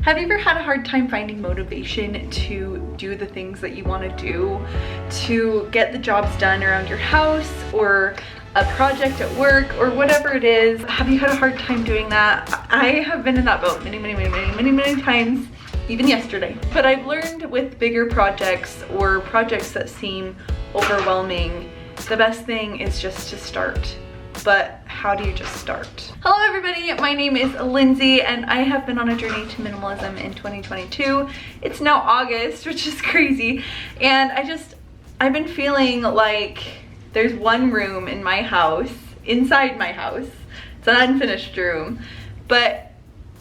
Have you ever had a hard time finding motivation to do the things that you want to do, to get the jobs done around your house or a project at work or whatever it is? Have you had a hard time doing that? I have been in that boat many times, even yesterday. But I've learned with bigger projects or projects that seem overwhelming, the best thing is just to start. But how do you just start? Hello everybody, my name is Lindsay and I have been on a journey to minimalism in 2022. It's now August, which is crazy. And I've been feeling like there's one room in my house, inside my house. It's an unfinished room, but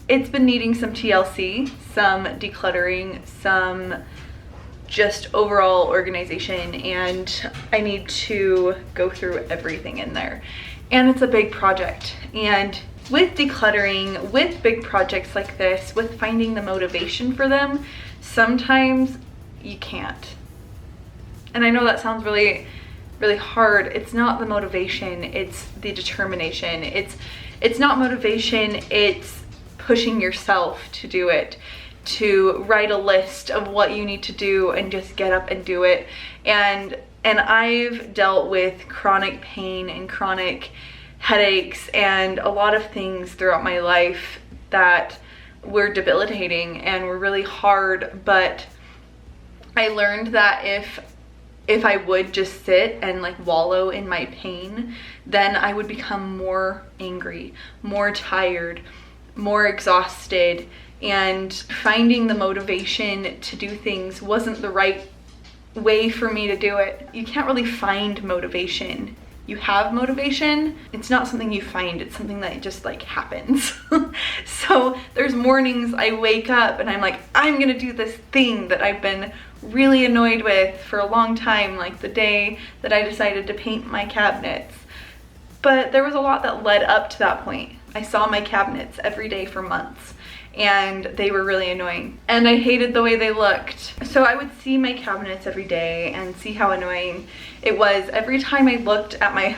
it's been needing some TLC, some decluttering, some just overall organization, and I need to go through everything in there. And it's a big project. And with decluttering, with big projects like this, with finding the motivation for them, sometimes you can't. And I know that sounds really hard. It's not the motivation, it's the determination. It's not motivation, it's pushing yourself to do it, to write a list of what you need to do and just get up and do it. And I've dealt with chronic pain and chronic headaches and a lot of things throughout my life that were debilitating and were really hard, but I learned that if I would just sit and like wallow in my pain, then I would become more angry, more tired, more exhausted, and finding the motivation to do things wasn't the right way for me to do it. You can't really find motivation. You have motivation. It's not something you find, it's something that just like happens. So there's mornings I wake up and I'm like, I'm gonna do this thing that I've been really annoyed with for a long time, like the day that I decided to paint my cabinets. But there was a lot that led up to that point. I saw my cabinets every day for months, and they were really annoying and I hated the way they looked. So I would see my cabinets every day and see how annoying it was. Every time I looked at my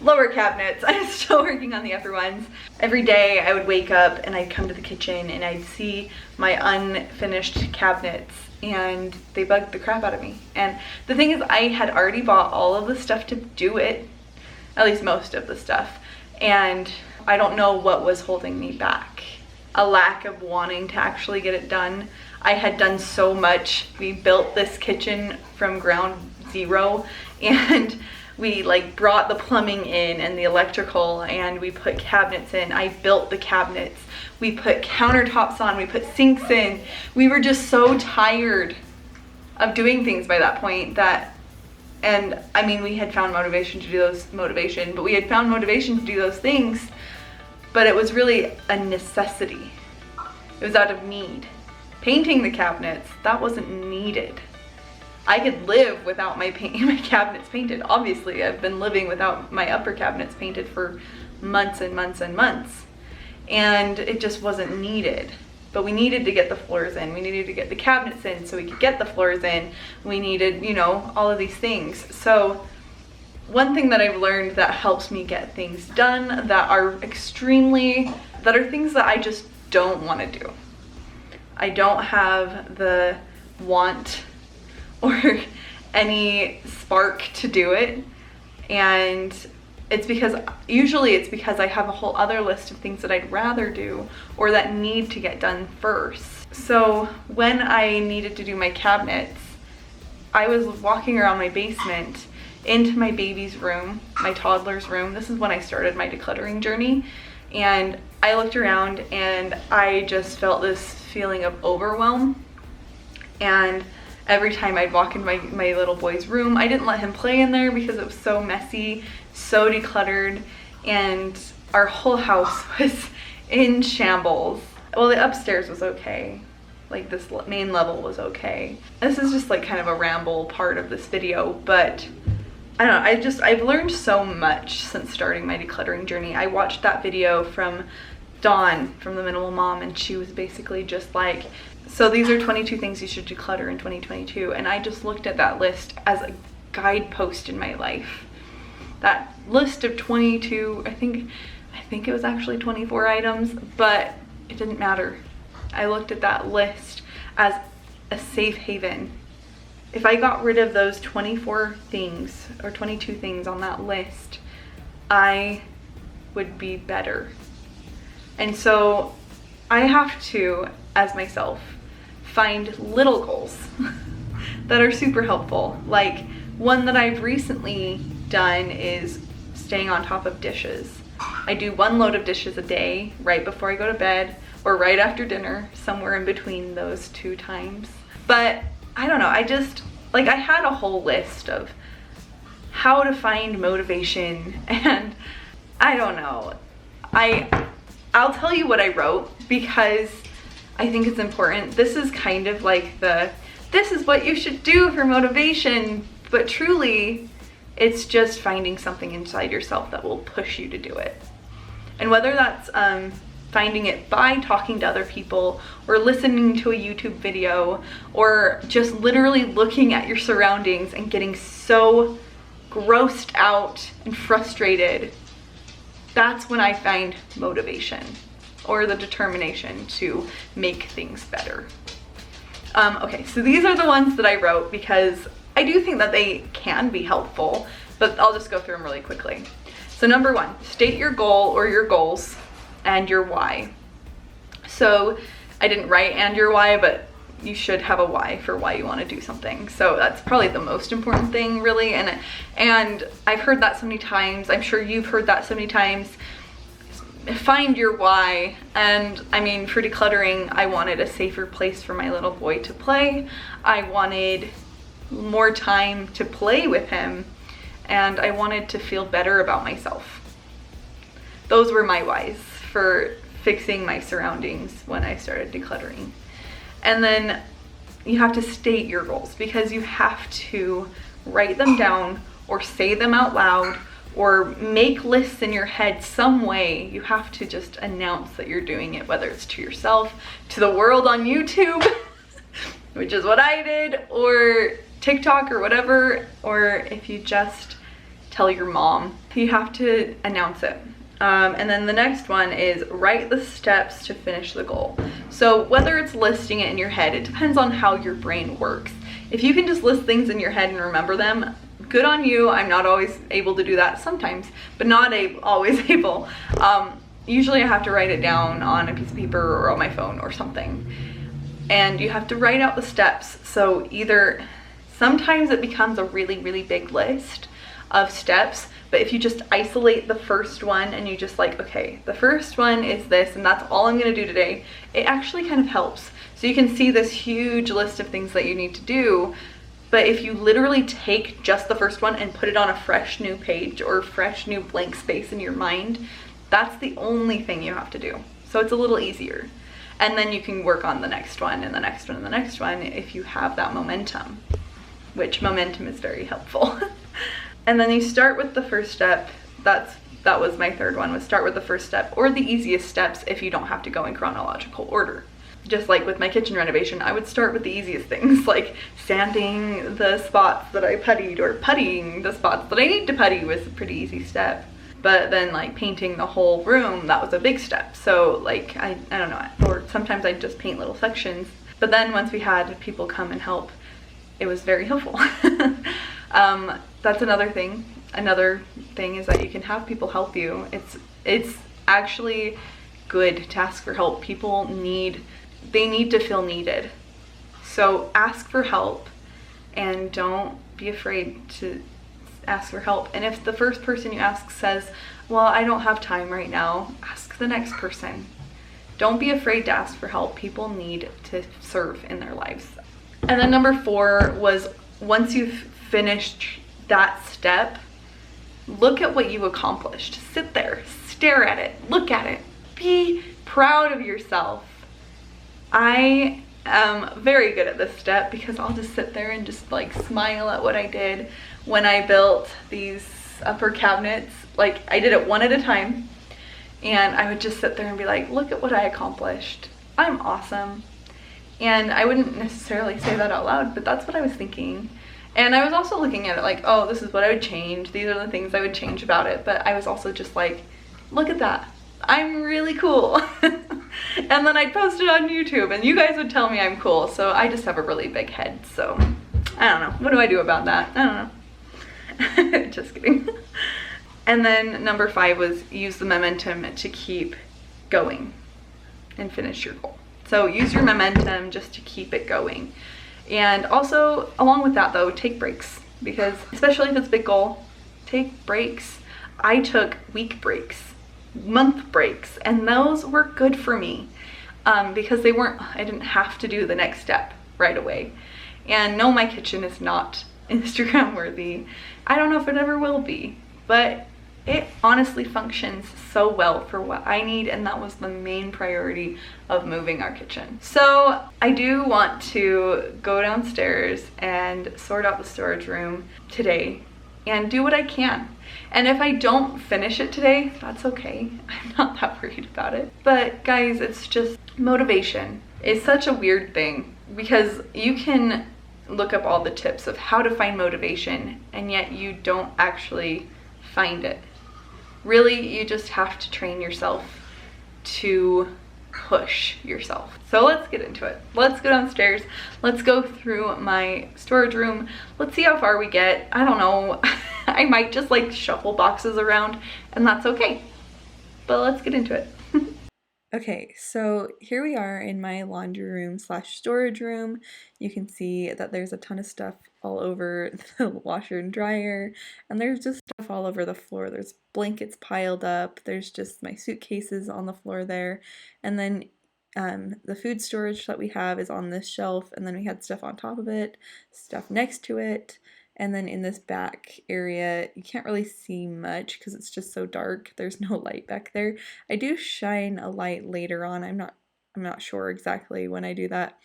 lower cabinets, I'm still working on the upper ones. Every day I would wake up and I'd come to the kitchen and I'd see my unfinished cabinets and they bugged the crap out of me. And the thing is, I had already bought all of the stuff to do it, at least most of the stuff, and I don't know what was holding me back. A lack of wanting to actually get it done. I had done so much. We built this kitchen from ground zero, and we like brought the plumbing in and the electrical, and we put cabinets in. I built the cabinets. We put countertops on, we put sinks in. We were just so tired of doing things by that point and I mean, we had found motivation to do but we had found motivation to do those things, but it was really a necessity. It was out of need. Painting the cabinets, that wasn't needed. I could live without my cabinets painted. Obviously, I've been living without my upper cabinets painted for months and months and months. And it just wasn't needed. But we needed to get the floors in. We needed to get the cabinets in so we could get the floors in. We needed, you know, all of these things. So one thing that I've learned that helps me get things done that are things that I just don't want to do. I don't have the want or any spark to do it, and usually it's because I have a whole other list of things that I'd rather do or that need to get done first. So when I needed to do my cabinets, I was walking around my basement into my baby's room, my toddler's room. This is when I started my decluttering journey, and I looked around and I just felt this feeling of overwhelm. And every time I'd walk into my little boy's room, I didn't let him play in there because it was so messy, so decluttered, and our whole house was in shambles. Well, the upstairs was okay. Like this main level was okay. This is just like kind of a ramble part of this video, but I don't know, I've learned so much since starting my decluttering journey. I watched that video from Dawn from the Minimal Mom, and she was basically just like, so these are 22 things you should declutter in 2022. And I just looked at that list as a guidepost in my life. That list of 22, I think it was actually 24 items, but it didn't matter. I looked at that list as a safe haven. If I got rid of those 24 things or 22 things on that list, I would be better. And so I have to, as myself, find little goals that are super helpful. Like one that I've recently done is staying on top of dishes. I do 1 load of dishes a day right before I go to bed or right after dinner, somewhere in between those 2 times. But I don't know, I just, like, I had a whole list of how to find motivation, and I don't know. I'll tell you what I wrote because I think it's important. This is kind of like this is what you should do for motivation, but truly it's just finding something inside yourself that will push you to do it. And whether that's finding it by talking to other people or listening to a YouTube video or just literally looking at your surroundings and getting so grossed out and frustrated, that's when I find motivation or the determination to make things better. Okay, so these are the ones that I wrote because I do think that they can be helpful, but I'll just go through them really quickly. So number 1, state your goal or your goals and your why. So I didn't write and your why, but you should have a why for why you want to do something. So that's probably the most important thing, really. And I've heard that so many times. I'm sure you've heard that so many times. Find your why. And I mean, for decluttering, I wanted a safer place for my little boy to play. I wanted more time to play with him, and I wanted to feel better about myself. Those were my whys for fixing my surroundings when I started decluttering. And then you have to state your goals, because you have to write them down or say them out loud or make lists in your head some way. You have to just announce that you're doing it, whether it's to yourself, to the world on YouTube, which is what I did, or TikTok or whatever, or if you just tell your mom, you have to announce it. And then the next one is write the steps to finish the goal. So whether it's listing it in your head, it depends on how your brain works. If you can just list things in your head and remember them, good on you. I'm not always able to do that, sometimes, but not always able. Usually I have to write it down on a piece of paper or on my phone or something. And you have to write out the steps. So either sometimes it becomes a really, really big list of steps, but if you just isolate the first one and you just like, okay, the first one is this and that's all I'm gonna do today, it actually kind of helps. So you can see this huge list of things that you need to do, but if you literally take just the first one and put it on a fresh new page or fresh new blank space in your mind, that's the only thing you have to do. So it's a little easier. And then you can work on the next one and the next one and the next one if you have that momentum, which momentum is very helpful. And then you start with the first step. That was my third one, was start with the first step or the easiest steps if you don't have to go in chronological order. Just like with my kitchen renovation, I would start with the easiest things, like sanding the spots that I puttied or puttying the spots that I need to putty was a pretty easy step. But then like painting the whole room, that was a big step. So like, I don't know, or sometimes I'd just paint little sections. But then once we had people come and help, it was very helpful. That's another thing. Another thing is that you can have people help you. It's actually good to ask for help. People need to feel needed. So ask for help and don't be afraid to ask for help. And if the first person you ask says, well, I don't have time right now, ask the next person. Don't be afraid to ask for help. People need to serve in their lives. And then number 4 was, once you've finished that step, look at what you accomplished. Sit there, stare at it, look at it, be proud of yourself. I am very good at this step because I'll just sit there and just like smile at what I did when I built these upper cabinets. Like, I did it one at a time, and I would just sit there and be like, look at what I accomplished. I'm awesome. And I wouldn't necessarily say that out loud, but that's what I was thinking. And I was also looking at it like, oh, this is what I would change. These are the things I would change about it. But I was also just like, look at that. I'm really cool. and then I'd post it on YouTube and you guys would tell me I'm cool. So I just have a really big head, so I don't know. What do I do about that? I don't know. Just kidding. And then number 5 was use the momentum to keep going and finish your goal. So use your momentum just to keep it going. And also, along with that though, take breaks, because especially if it's a big goal, take breaks. I took week breaks, month breaks, and those were good for me because I didn't have to do the next step right away. And no, my kitchen is not Instagram worthy. I don't know if it ever will be, but it honestly functions so well for what I need, and that was the main priority of moving our kitchen. So I do want to go downstairs and sort out the storage room today and do what I can. And if I don't finish it today, that's okay. I'm not that worried about it. But guys, it's just motivation. It's such a weird thing because you can look up all the tips of how to find motivation and yet you don't actually find it. Really, you just have to train yourself to push yourself. So let's get into it. Let's go downstairs. Let's go through my storage room. Let's see how far we get. I don't know. I might just like shuffle boxes around and that's okay. But let's get into it. Okay, so here we are in my laundry room slash storage room. You can see that there's a ton of stuff all over the washer and dryer, and there's just stuff all over the floor. There's blankets piled up, there's just my suitcases on the floor there, and then the food storage that we have is on this shelf, and then we had stuff on top of it, stuff next to it. And then in this back area, you can't really see much because it's just so dark. There's no light back there. I do shine a light later on. I'm not sure exactly when I do that,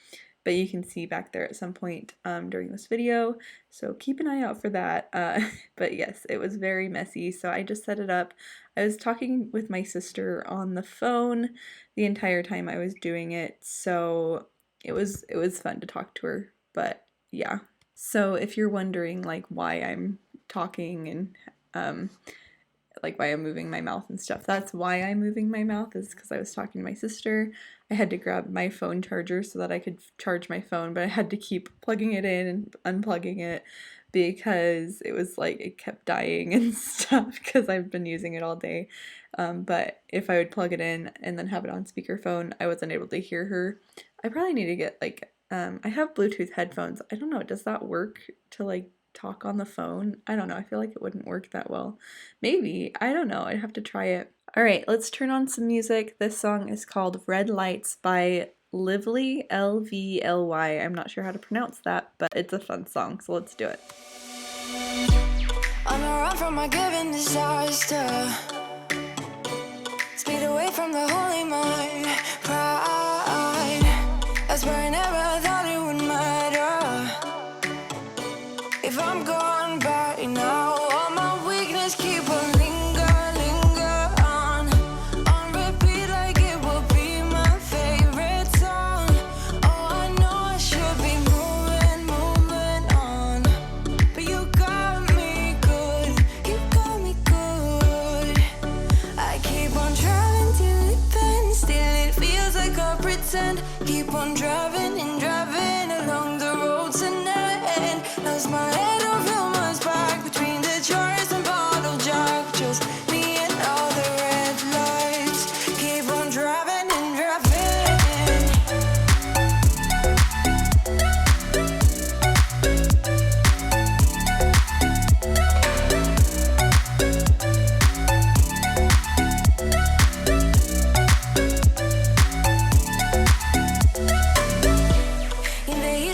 but you can see back there at some point during this video. So keep an eye out for that. But yes, it was very messy. So I just set it up. I was talking with my sister on the phone the entire time I was doing it. So it was fun to talk to her, but yeah. So if you're wondering like why I'm talking and like why I'm moving my mouth and stuff, that's why I'm moving my mouth, is because I was talking to my sister. I had to grab my phone charger so that I could charge my phone, but I had to keep plugging it in and unplugging it because it was like it kept dying and stuff because I've been using it all day. But if I would plug it in and then have it on speakerphone, I wasn't able to hear her. I probably need to get like I have Bluetooth headphones. I don't know, does that work to like talk on the phone? I don't know, I feel like it wouldn't work that well. Maybe, I don't know, I'd have to try it. All right, let's turn on some music. This song is called Red Lights by Lively, L-V-L-Y. I'm not sure how to pronounce that, but it's a fun song, so let's do it. On a run from my given disaster, speed away from the holy mind, pride. That's where I never thought it would matter. If I'm gone by now, all my weakness keep on linger on repeat like it will be my favorite song. Oh, I know I should be moving on, but you got me good. I keep on driving till it bends, still it feels like I pretend. Keep on driving along the road tonight. Lost my head over my back between the jars and bottle jack. Just me and all the red lights. Keep on driving.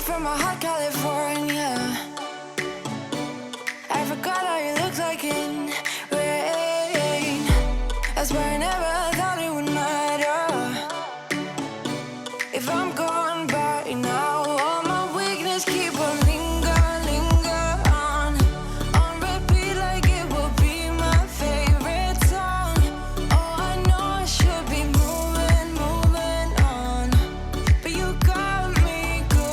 From my hot California, I forgot how you look like in rain. That's why I never thought it would matter. If I'm gone by now, all my weakness keep on linger on repeat like it will be my favorite song. Oh, I know I should be moving on, but you got me good.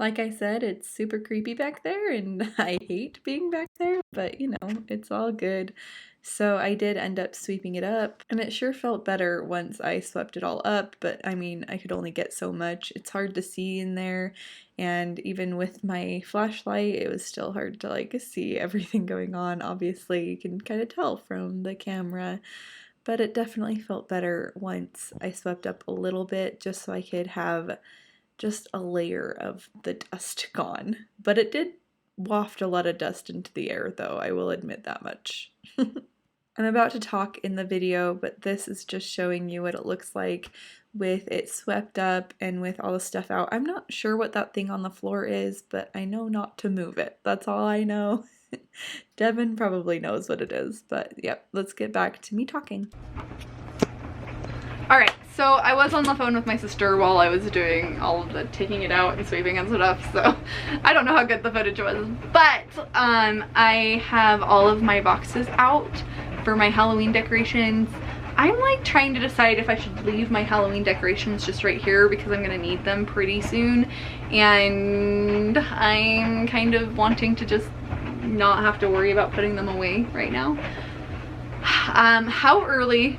Like I said, it's super creepy back there and I hate being back there, but you know, it's all good. So I did end up sweeping it up and it sure felt better once I swept it all up, but I mean, I could only get so much. It's hard to see in there, and even with my flashlight, it was still hard to like see everything going on. Obviously, you can kind of tell from the camera, but it definitely felt better once I swept up a little bit just so I could have just a layer of the dust gone. But it did waft a lot of dust into the air though, I will admit that much. I'm about to talk in the video, but this is just showing you what it looks like with it swept up and with all the stuff out. I'm not sure what that thing on the floor is, but I know not to move it. That's all I know. Devin probably knows what it is, but yep, let's get back to me talking. Alright, so I was on the phone with my sister while I was doing all of the taking it out and sweeping and stuff, so I don't know how good the footage was, but I have all of my boxes out for my Halloween decorations. I'm like trying to decide if I should leave my Halloween decorations just right here because I'm gonna need them pretty soon, and I'm kind of wanting to just not have to worry about putting them away right now. How early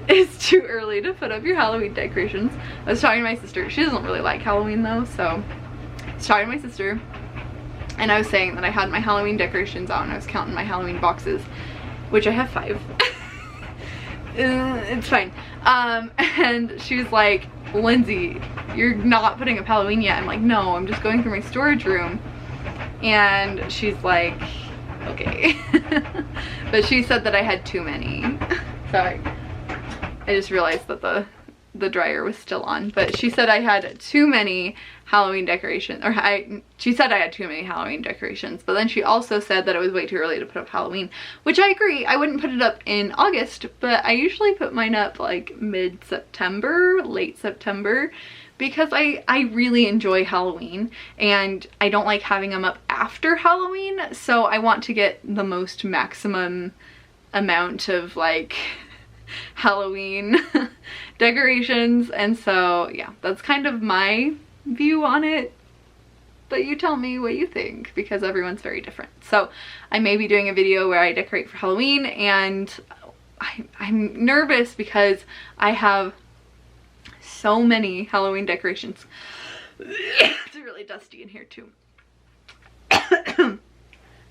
is too early to put up your Halloween decorations? I was talking to my sister. She doesn't really like Halloween though, so I was talking to my sister and I was saying that I had my Halloween decorations out and I was counting my Halloween boxes, which I have 5. It's fine. And she was like, Lindsay, you're not putting up Halloween yet. I'm like, no, I'm just going through my storage room. And she's like, okay. But she said that I had too many. So I just realized that the dryer was still on, but she said I had too many Halloween decorations, or she said I had too many Halloween decorations, but then she also said that it was way too early to put up Halloween, which I agree. I wouldn't put it up in August, but I usually put mine up like mid-September, late September, because I really enjoy Halloween and I don't like having them up after Halloween, so I want to get the most maximum amount of like Halloween decorations, and so yeah, that's kind of my view on it, but you tell me what you think because everyone's very different. So I may be doing a video where I decorate for Halloween, and I'm nervous because I have so many Halloween decorations. It's really dusty in here too.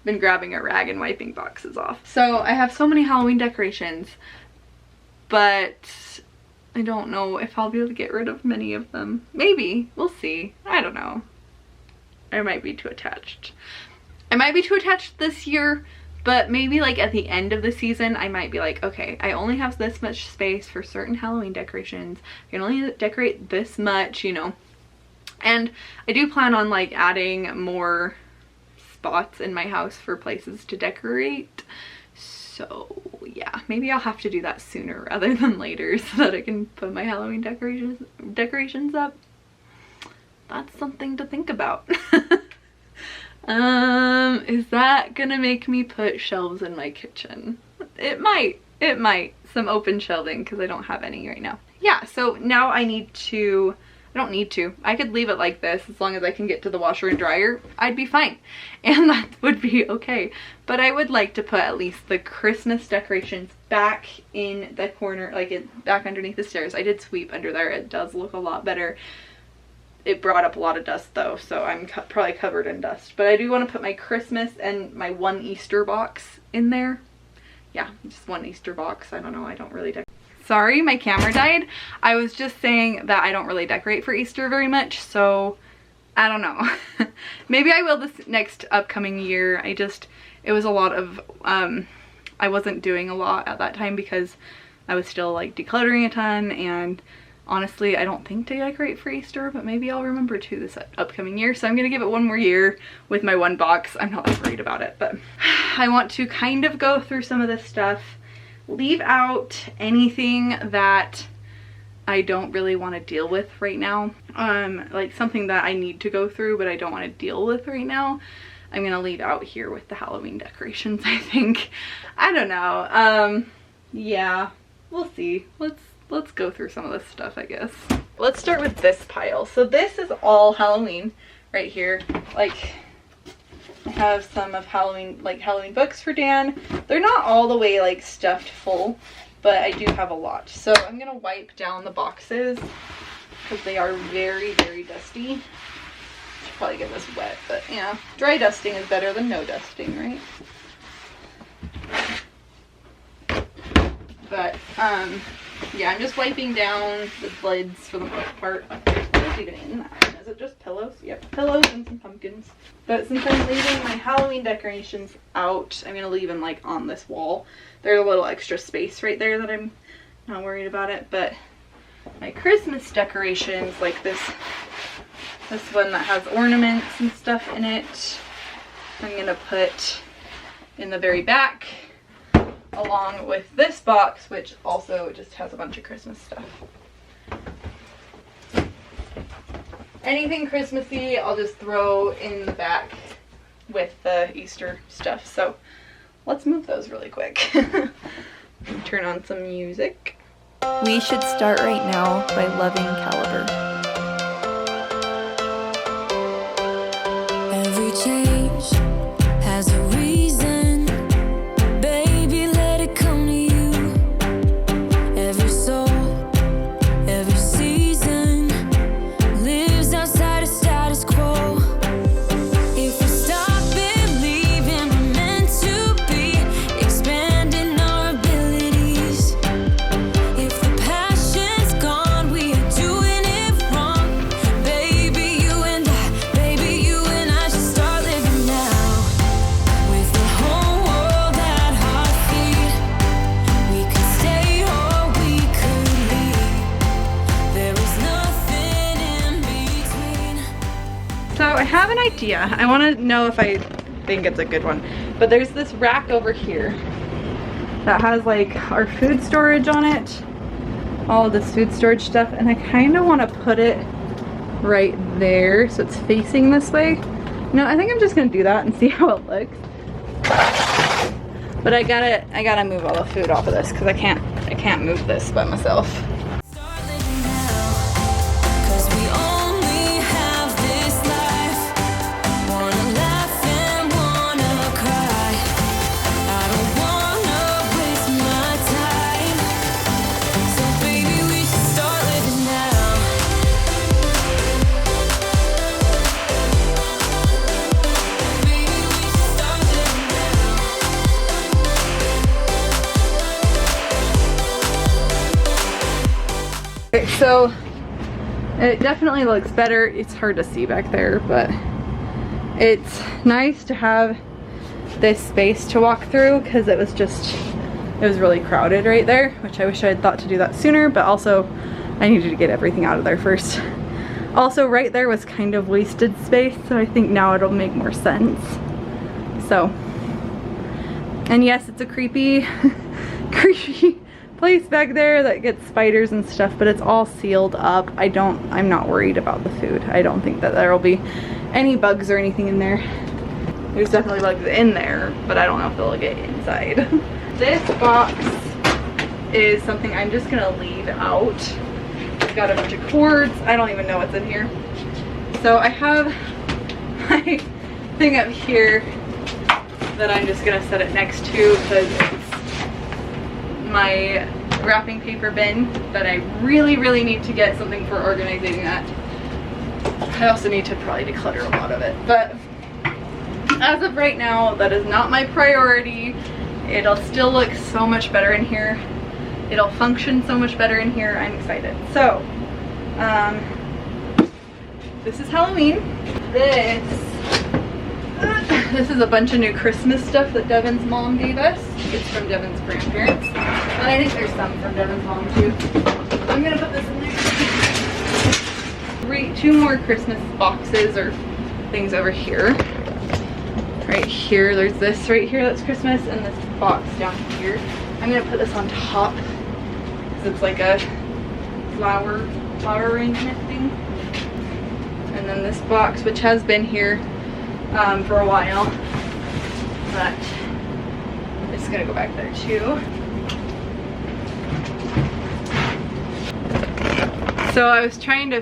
Been grabbing a rag and wiping boxes off. So I have so many Halloween decorations, but I don't know if I'll be able to get rid of many of them. Maybe, we'll see. I don't know. I might be too attached. I might be too attached this year, but maybe like at the end of the season, I might be like, okay, I only have this much space for certain Halloween decorations. I can only decorate this much, you know. And I do plan on like adding more spots in my house for places to decorate. So yeah, maybe I'll have to do that sooner rather than later so that I can put my Halloween decorations up. That's something to think about. Is that gonna make me put shelves in my kitchen? It might. Some open shelving because I don't have any right now. Yeah, so now I don't need to. I could leave it like this as long as I can get to the washer and dryer. I'd be fine. And that would be okay. But I would like to put at least the Christmas decorations back in the corner, like back underneath the stairs. I did sweep under there. It does look a lot better. It brought up a lot of dust though, so I'm probably covered in dust. But I do want to put my Christmas and my one Easter box in there. Yeah, just one Easter box. I don't know. I don't really decorate. Sorry, my camera died. I was just saying that I don't really decorate for Easter very much, so I don't know. Maybe I will this next upcoming year. It was a lot of, I wasn't doing a lot at that time because I was still like decluttering a ton, and honestly, I don't think to decorate for Easter, but maybe I'll remember to this upcoming year. So I'm gonna give it one more year with my one box. I'm not that worried about it, but I want to kind of go through some of this stuff, leave out anything that I don't really want to deal with right now. Like something that I need to go through but I don't want to deal with right now, I'm gonna leave out here with the Halloween decorations, I think. I don't know. Yeah, we'll see. Let's go through some of this stuff, I guess. Let's start with this pile. So this is all Halloween right here. Like, I have some of Halloween books for Dan. They're not all the way like stuffed full, but I do have a lot. So I'm gonna wipe down the boxes because they are very, very dusty. Should probably get this wet, but yeah, dry dusting is better than no dusting, right? But yeah, I'm just wiping down the lids for the most part. What's even in that one? Is it just pillows? Yep, pillows and some pumpkins. But since I'm leaving my Halloween decorations out, I'm gonna leave them like on this wall. There's a little extra space right there that I'm not worried about it. But my Christmas decorations, like this one that has ornaments and stuff in it, I'm gonna put in the very back, along with this box, which also just has a bunch of Christmas stuff. Anything Christmassy, I'll just throw in the back with the Easter stuff. So let's move those really quick. Turn on some music. We should start right now by loving Caliber. Every change has a reason. Baby, let it come to you. Every soul, every season lives outside of status quo. If we stop believing we're meant to be, expanding our abilities. If the passion's gone, we are doing it wrong. Baby, you and I should start living now. With the whole world at our feet, we could stay or we could leave. There is nothing in between. So I have an idea. I want to know if I think it's a good one. But there's this rack over here that has like our food storage on it. All of this food storage stuff. And I kind of want to put it right there so it's facing this way. No, I think I'm just going to do that and see how it looks. But I gotta move all the food off of this because I can't move this by myself. Start living now, 'cause we only have this life. Wanna laugh and wanna cry. I don't wanna waste my time. So baby, we should start living now. Baby, we should start living now. Okay, so it definitely looks better. It's hard to see back there, but it's nice to have this space to walk through because it was really crowded right there, which I wish I had thought to do that sooner, but also I needed to get everything out of there first. Also, right there was kind of wasted space, so I think now it'll make more sense. So, and yes, it's a creepy place back there that gets spiders and stuff, but it's all sealed up. I'm not worried about the food. I don't think that there will be any bugs or anything in there. There's definitely bugs in there, but I don't know if they'll get inside. This box is something I'm just gonna leave out. It's got a bunch of cords. I don't even know what's in here. So I have my thing up here that I'm just gonna set it next to because it's my wrapping paper bin that I really, really need to get something for organizing that. I also need to probably declutter a lot of it, but as of right now, that is not my priority. It'll still look so much better in here. It'll function so much better in here. I'm excited. So, this is Halloween. This is a bunch of new Christmas stuff that Devin's mom gave us. It's from Devin's grandparents. And I think there's some from Devin's mom too. I'm gonna put this in there. Two more Christmas boxes or things over here. Right here, there's this right here that's Christmas, and this box down here. I'm gonna put this on top because it's like a flower arrangement thing. And then this box, which has been here for a while, but it's gonna go back there too. So I was trying to,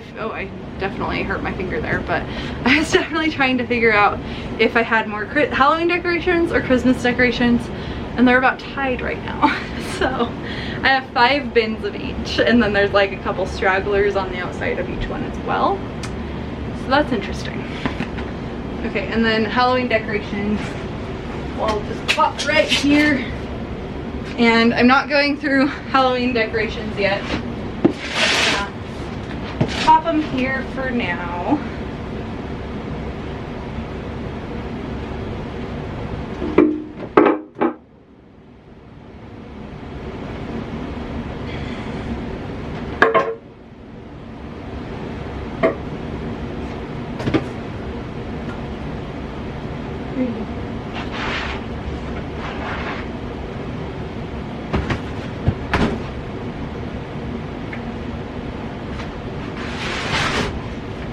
definitely hurt my finger there, but I was definitely trying to figure out if I had more Halloween decorations or Christmas decorations, and they're about tied right now. So I have 5 bins of each, and then there's like a couple stragglers on the outside of each one as well. So that's interesting. Okay, and then Halloween decorations, well, I'll just pop right here. And I'm not going through Halloween decorations yet. Pop them here for now.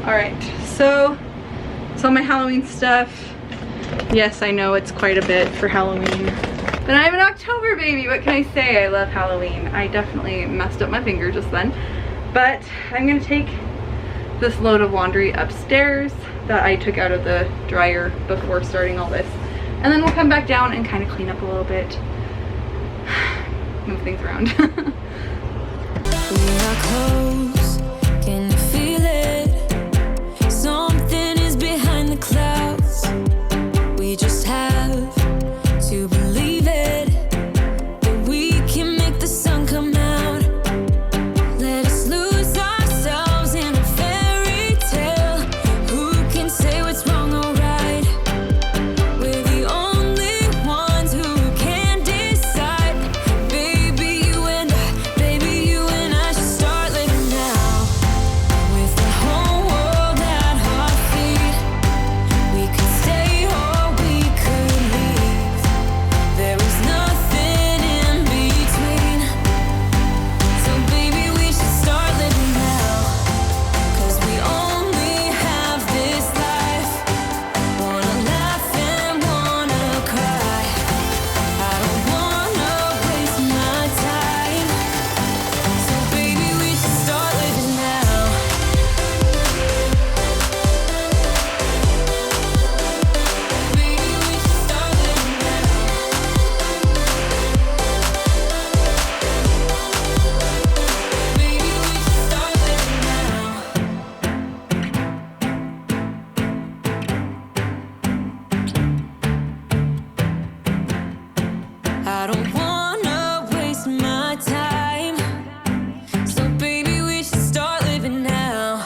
Alright, so my Halloween stuff. Yes, I know it's quite a bit for Halloween. But I'm an October baby, what can I say? I love Halloween. I definitely messed up my finger just then. But I'm gonna take this load of laundry upstairs that I took out of the dryer before starting all this. And then we'll come back down and kind of clean up a little bit. Move things around. We are close, can you feel it? Something is behind the clouds. We just have to believe it, that we can make the sun come out. Let us lose ourselves in a fairy tale. Who can say what's wrong or right? We're the only ones who can decide. Baby, you and I should start living now. With the whole world at our feet, we could stay or we could leave. There is nothing in between. So baby, we should start living now. 'Cause we only have this life. Wanna laugh and wanna cry. I don't wanna waste my time. So baby, we should start living now. Baby, we should start living now. Baby, we should start living now. I don't wanna waste my time. So baby, we should start living now.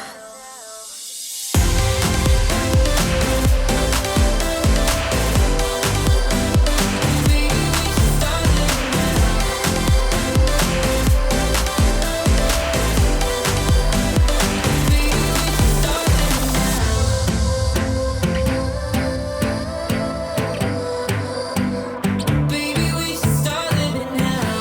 Baby, we should start living now. Baby, we should start living now. Baby, we should start living now.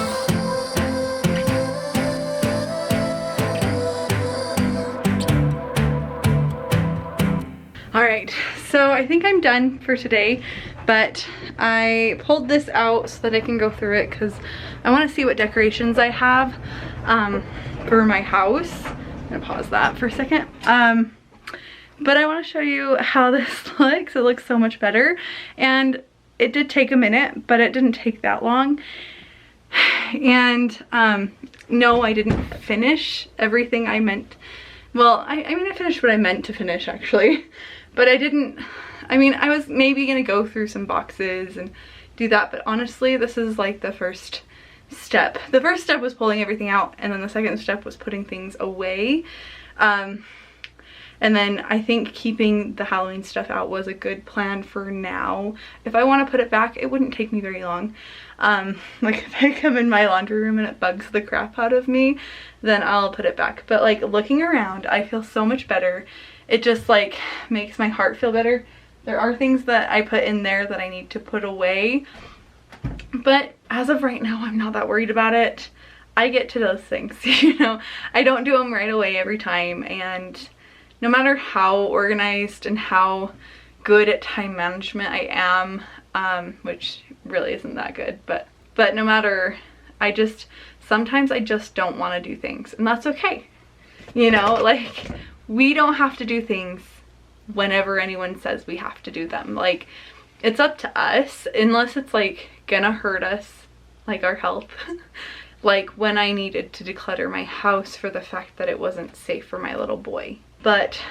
Alright, so I think I'm done for today, but I pulled this out so that I can go through it because I want to see what decorations I have for my house. I'm gonna pause that for a second. But I want to show you how this looks. It looks so much better, and it did take a minute, but it didn't take that long. And no, I didn't finish everything I meant. Well, I mean, I finished what I meant to finish actually, but I didn't. I mean, I was maybe gonna go through some boxes and do that, but honestly, this is like the first step. The first step was pulling everything out, and then the second step was putting things away. And then I think keeping the Halloween stuff out was a good plan for now. If I want to put it back, it wouldn't take me very long. Like if I come in my laundry room and it bugs the crap out of me, then I'll put it back. But like looking around, I feel so much better. It just like makes my heart feel better. There are things that I put in there that I need to put away, but as of right now, I'm not that worried about it. I get to those things, you know. I don't do them right away every time, and no matter how organized and how good at time management I am, which really isn't that good, but no matter, sometimes I just don't want to do things, and that's okay. You know, like we don't have to do things whenever anyone says we have to do them. Like, it's up to us, unless it's like gonna hurt us, like our health. Like when I needed to declutter my house for the fact that it wasn't safe for my little boy. But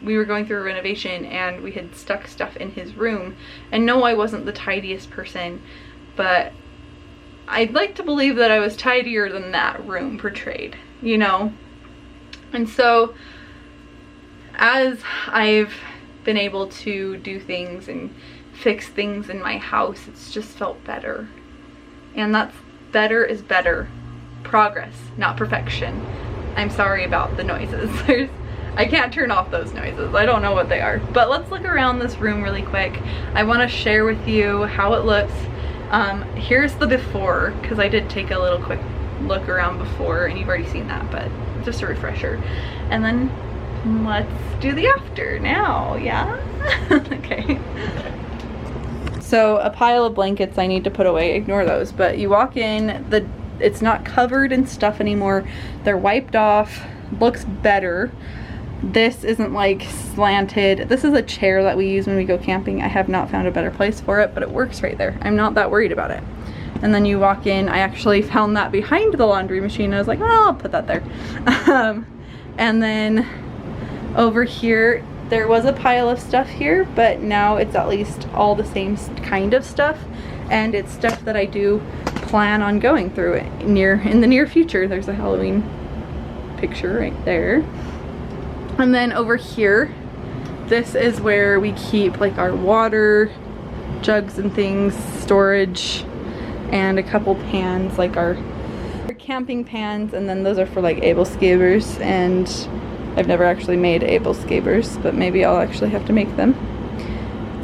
we were going through a renovation and we had stuck stuff in his room. And no, I wasn't the tidiest person, but I'd like to believe that I was tidier than that room portrayed, you know? And so as I've been able to do things and fix things in my house, it's just felt better. And that's better is better. Progress, not perfection. I'm sorry about the noises. I can't turn off those noises. I don't know what they are. But let's look around this room really quick. I want to share with you how it looks. Here's the before, because I did take a little quick look around before and you've already seen that, but just a refresher. And then let's do the after now, yeah? Okay. So a pile of blankets I need to put away, ignore those, but you walk in, it's not covered in stuff anymore. They're wiped off, looks better. This isn't like slanted. This is a chair that we use when we go camping. I have not found a better place for it, but it works right there. I'm not that worried about it. And then you walk in, I actually found that behind the laundry machine. I was like, well, I'll put that there. And then over here, there was a pile of stuff here, but now it's at least all the same kind of stuff. And it's stuff that I do plan on going through in the near future. There's a Halloween picture right there. And then over here, this is where we keep like our water jugs and things, storage, and a couple pans, like our camping pans, and then those are for like able skavers, and I've never actually made able skavers, but maybe I'll actually have to make them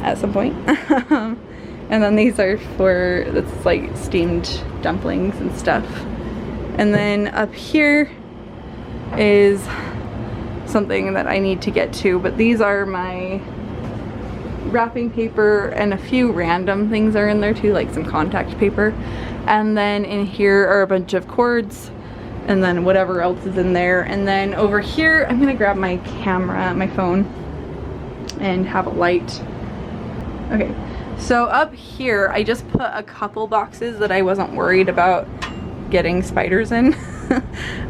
at some point. And then these are for, that's like steamed dumplings and stuff. And then up here is something that I need to get to, but these are my wrapping paper, and a few random things are in there too, like some contact paper. And then in here are a bunch of cords, and then whatever else is in there. And then over here, I'm gonna grab my camera, my phone, and have a light. Okay, so up here, I just put a couple boxes that I wasn't worried about getting spiders in.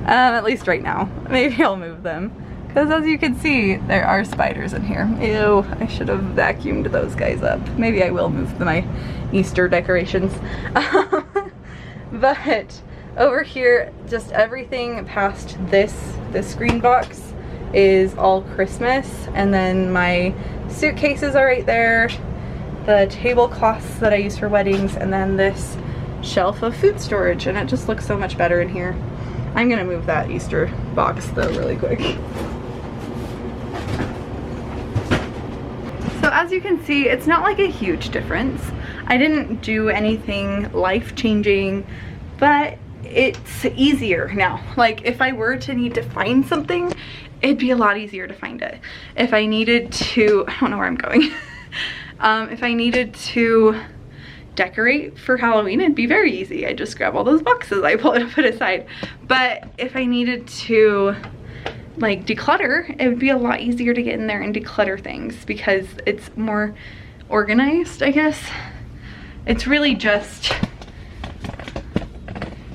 At least right now. Maybe I'll move them. Because as you can see, there are spiders in here. Ew, I should have vacuumed those guys up. Maybe I will move my Easter decorations. But over here, just everything past this green box is all Christmas. And then my suitcases are right there, the tablecloths that I use for weddings, and then this shelf of food storage. And it just looks so much better in here. I'm gonna move that Easter box though really quick. So as you can see, it's not like a huge difference. I didn't do anything life-changing, but it's easier now. Like if I were to need to find something, it'd be a lot easier to find it. If I needed to, I don't know where I'm going. If I needed to decorate for Halloween, it'd be very easy. I just grab all those boxes I put aside. But if I needed to like declutter, it would be a lot easier to get in there and declutter things because it's more organized, I guess. It's really just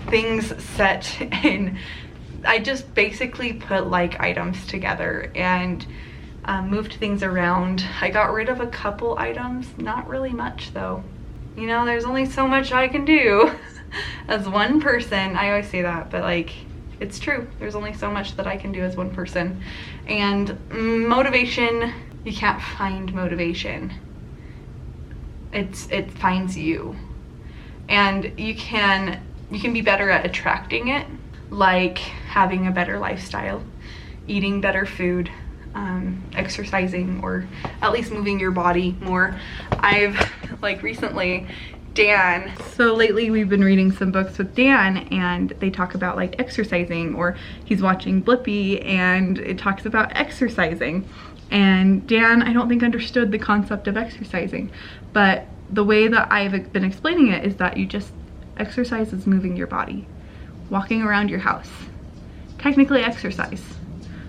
things set in. I just basically put like items together and moved things around. I got rid of a couple items, not really much though. You know, there's only so much I can do as one person. I always say that, but like, it's true. There's only so much that I can do as one person. And motivation, you can't find motivation. It finds you. And you can be better at attracting it, like having a better lifestyle, eating better food, exercising, or at least moving your body more. I've like recently, Dan, so lately we've been reading some books with Dan and they talk about like exercising, or he's watching Blippi and it talks about exercising. And Dan, I don't think understood the concept of exercising, but the way that I've been explaining it is that you just, exercise is moving your body, walking around your house, technically exercise.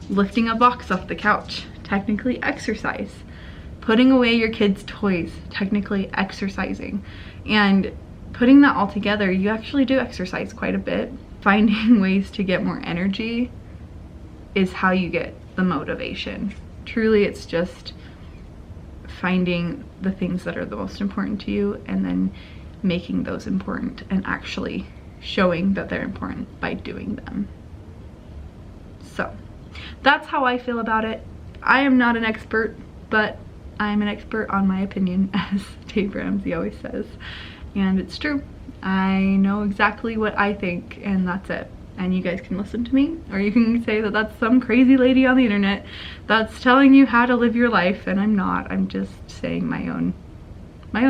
Lifting a box off the couch, technically exercise. Putting away your kids' toys, technically exercising. And putting that all together, you actually do exercise quite a bit. Finding ways to get more energy is how you get the motivation. Truly, it's just finding the things that are the most important to you and then making those important and actually showing that they're important by doing them. So that's how I feel about it. I am not an expert, but I'm an expert on my opinion, as Dave Ramsey always says. And it's true. I know exactly what I think, and that's it. And you guys can listen to me, or you can say that that's some crazy lady on the internet that's telling you how to live your life, and I'm not. I'm just saying my own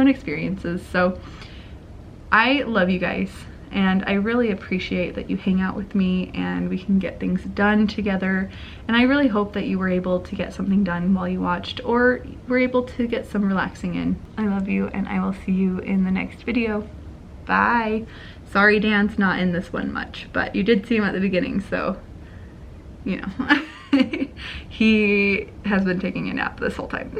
experiences. So I love you guys, and I really appreciate that you hang out with me and we can get things done together. And I really hope that you were able to get something done while you watched, or were able to get some relaxing in. I love you, and I will see you in the next video. Bye. Sorry Dan's not in this one much, but you did see him at the beginning, so, you know. He has been taking a nap this whole time.